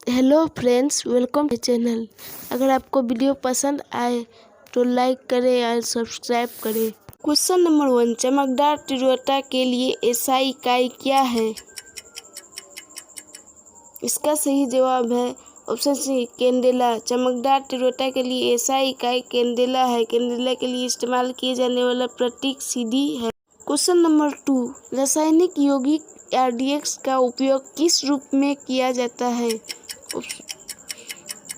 Hello friends, welcome to channel. अगर आपको video पसंद आए तो लाइक करें और सब्सक्राइब करें। क्वेश्चन नंबर 1, चमकदार तीव्रता के लिए एसआई इकाई क्या है? इसका सही जवाब है ऑप्शन सी, कैंडेला। चमकदार तीव्रता के लिए एसआई इकाई कैंडेला है। कैंडेला के लिए इस्तेमाल किए जाने वाला प्रतीक सीडी है। क्वेश्चन नंबर 2, रासायनिक यौगिक RDX का उपयोग किस रूप में किया जाता है?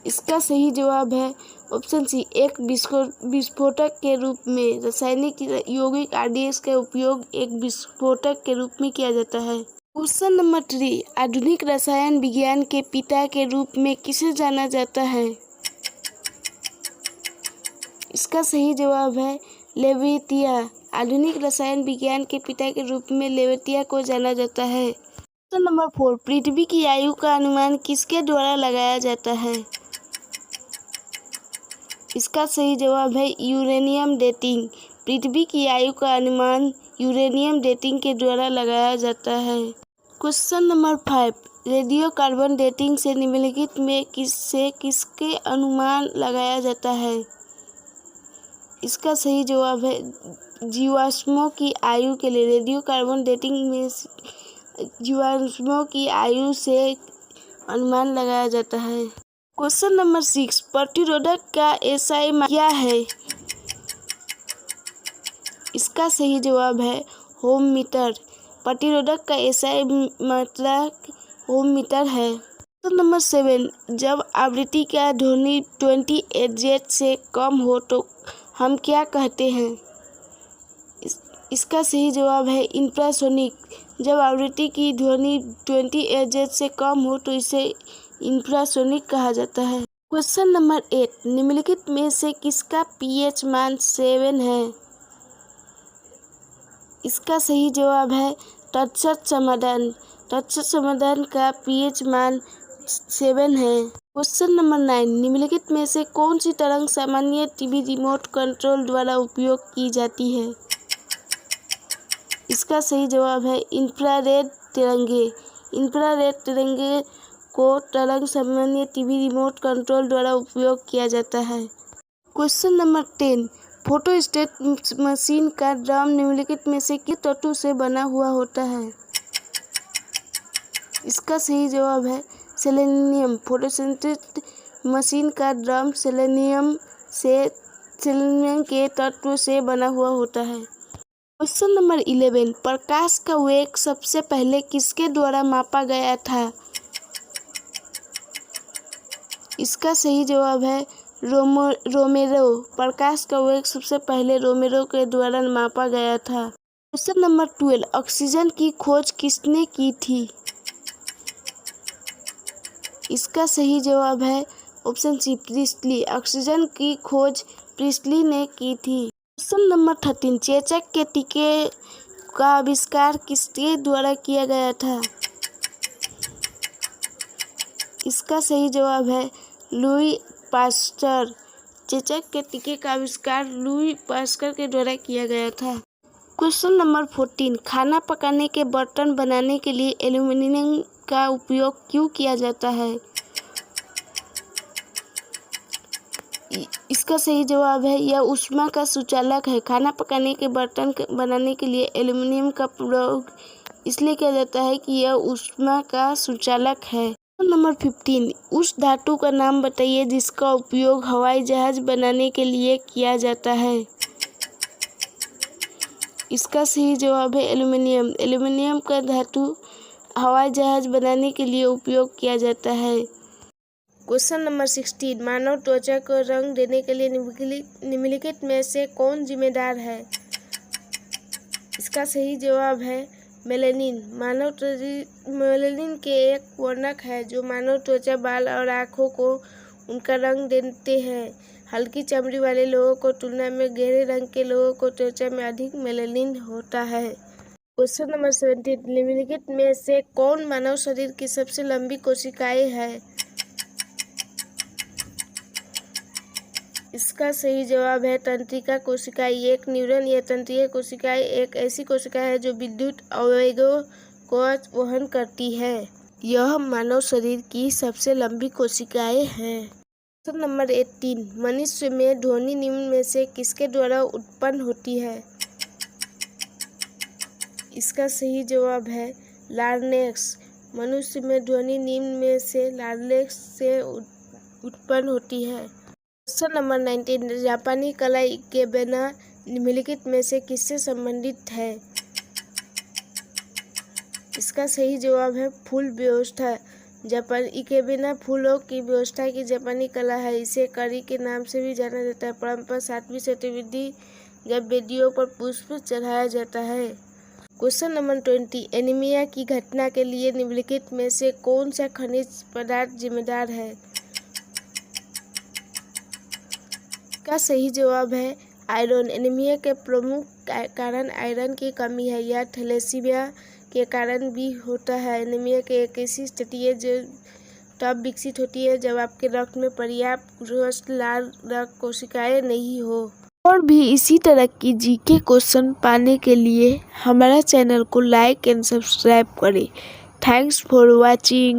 इसका सही जवाब है ऑप्शन सी, एक विस्फोटक के रूप में। रासायनिक यौगिक RDX का उपयोग एक विस्फोटक के रूप में किया जाता है। क्वेश्चन नंबर 3, आधुनिक रसायन विज्ञान के पिता के रूप में किसे जाना जाता है? इसका सही जवाब है लेवेतिया। आधुनिक रसायन विज्ञान के पिता के रूप में लेवेतिया को जाना जाता है। क्वेश्चन नंबर 4, पृथ्वी की आयु का अनुमान किसके द्वारा लगाया जाता है? इसका सही जवाब है यूरेनियम डेटिंग। पृथ्वी की आयु का अनुमान यूरेनियम डेटिंग के द्वारा लगाया जाता है। Question number 5, radio carbon dating से निम्नलिखित में किसके अनुमान लगाया जाता है? इसका सही जवाब है जीवाश्मों की आयु के लिए। रेडियो कार्बन डेटिंग में जीवाश्मों की आयु से अनुमान लगाया जाता है। क्वेश्चन नंबर 6, प्रतिरोधक का एसआई क्या है? इसका सही जवाब है ओम मीटर। प्रतिरोधक का एसआई मतलब ओम मीटर है। क्वेश्चन नंबर 7, जब आवृत्ति का ध्वनि 20 Hz से कम हो तो हम क्या कहते हैं? इसका सही जवाब है इंफ्रासोनिक। जब आवृत्ति की ध्वनि 20 Hz से कम हो तो इसे इंफ्रासोनिक कहा जाता है। क्वेश्चन नंबर 8, निम्नलिखित में से किसका pH मान 7 है? इसका सही जवाब है तटस्थ समाधान। तटस्थ समाधान का pH मान 7 है। क्वेश्चन नंबर 9, निम्नलिखित में से कौन सी तरंग सामान्य टीवी रिमोट कंट्रोल द्वारा उपयोग की जाती है? इसका सही जवाब है इंफ्रारेड तरंगे। इंफ्रारेड तरंगे को तरंग सामान्य टीवी रिमोट कंट्रोल द्वारा उपयोग किया जाता है। क्वेश्चन नंबर 10, फोटोस्टेट मशीन का ड्रम निम्नलिखित में से किस तत्व से बना हुआ होता है? इसका सही जवाब है सेलेनियम। फोटोस्टेट मशीन का ड्रम सेलेनियम के तत्व से बना हुआ होता है। क्वेश्चन नंबर 11, प्रकाश का वेग सबसे पहले किसके द्वारा मापा गया था? इसका सही जवाब है रोमेरो। प्रकाश का वेग सबसे पहले रोमेरो के द्वारा मापा गया था। क्वेश्चन नंबर 12, ऑक्सीजन की खोज किसने की थी? इसका सही जवाब है ऑप्शन सी, प्रिस्टली। ऑक्सीजन की खोज प्रिस्टली ने की थी। क्वेश्चन नंबर 13, चेचक के टीके का आविष्कार किसके द्वारा किया गया था? इसका सही जवाब है लुई पास्चर। चेचक के टीके का आविष्कार लुई पास्चर के द्वारा किया गया था। क्वेश्चन नंबर 14, खाना पकाने के बर्तन बनाने के लिए एल्यूमीनियम का उपयोग क्यों किया जाता है? इसका सही जवाब है यह ऊष्मा का सुचालक है। खाना पकाने के बर्तन बनाने के लिए एल्यूमीनियम का प्रयोग इसलिए किया जाता है कि यह ऊष्मा का सुचालक है। नंबर 15, उस धातु का नाम बताइए जिसका उपयोग हवाई जहाज बनाने के लिए किया जाता है। इसका सही जवाब है एल्यूमीनियम। एल्यूमीनियम का धातु हवाई जहाज बनाने के लिए उपयोग किया जाता है। क्वेश्चन नंबर 16, मानव त्वचा को रंग देने के लिए निम्नलिखित में से कौन जिम्मेदार है? इसका सही जवाब है मेलेनिन। मेलेनिन के एक वर्णक है जो मानव त्वचा, बाल और आँखों को उनका रंग देते हैं। हल्की चमड़ी वाले लोगों को तुलना में गहरे रंग के लोगों को त्वचा में अधिक मेलेनिन होता है। क्वेश्चन नंबर 17, निम्नलिखित में से कौन मानव शरीर की सबसे लंबी कोशिकाएं है? इसका सही जवाब है तंत्रिका कोशिकाएं। एक न्यूरॉन या तंत्रिका कोशिकाएं एक ऐसी कोशिका है जो विद्युत आवेगों को वहन करती है। यह मानव शरीर की सबसे लंबी कोशिकाएं हैं। क्वेश्चन नंबर 18, मनुष्य में ध्वनि निम्न में से किसके द्वारा उत्पन्न होती है? इसका सही जवाब है लार्नेक्स। मनुष्य में ध्वनि निम्न में से लार्नेक्स से उत्पन्न होती है। क्वेश्चन नंबर 19, जापानी कला इकेबाना निम्नलिखित में से किससे संबंधित है? इसका सही जवाब है फूल व्यवस्था। जापान इकेबाना फूलों की व्यवस्था की जापानी कला है। इसे करी के नाम से भी जाना जाता है। परंपरा 7वीं शताब्दी जब वेदियों पर पुष्प चढ़ाया जाता है। क्वेश्चन नंबर 20, एनीमिया की घटना के लिए निम्नलिखित में से कौन सा खनिज पदार्थ जिम्मेदार है? का सही जवाब है आयरन। एनीमिया के प्रमुख कारण आयरन की कमी है। यह थैलेसीमिया के कारण भी होता है। एनीमिया की एक ऐसी स्थिति है जो तब विकसित होती है जब आपके रक्त में पर्याप्त स्वस्थ लाल रक्त कोशिकाएं नहीं हो। और भी इसी तरह की जीके क्वेश्चन पाने के लिए हमारा चैनल को लाइक एंड सब्सक्राइब करें। Thanks for watching.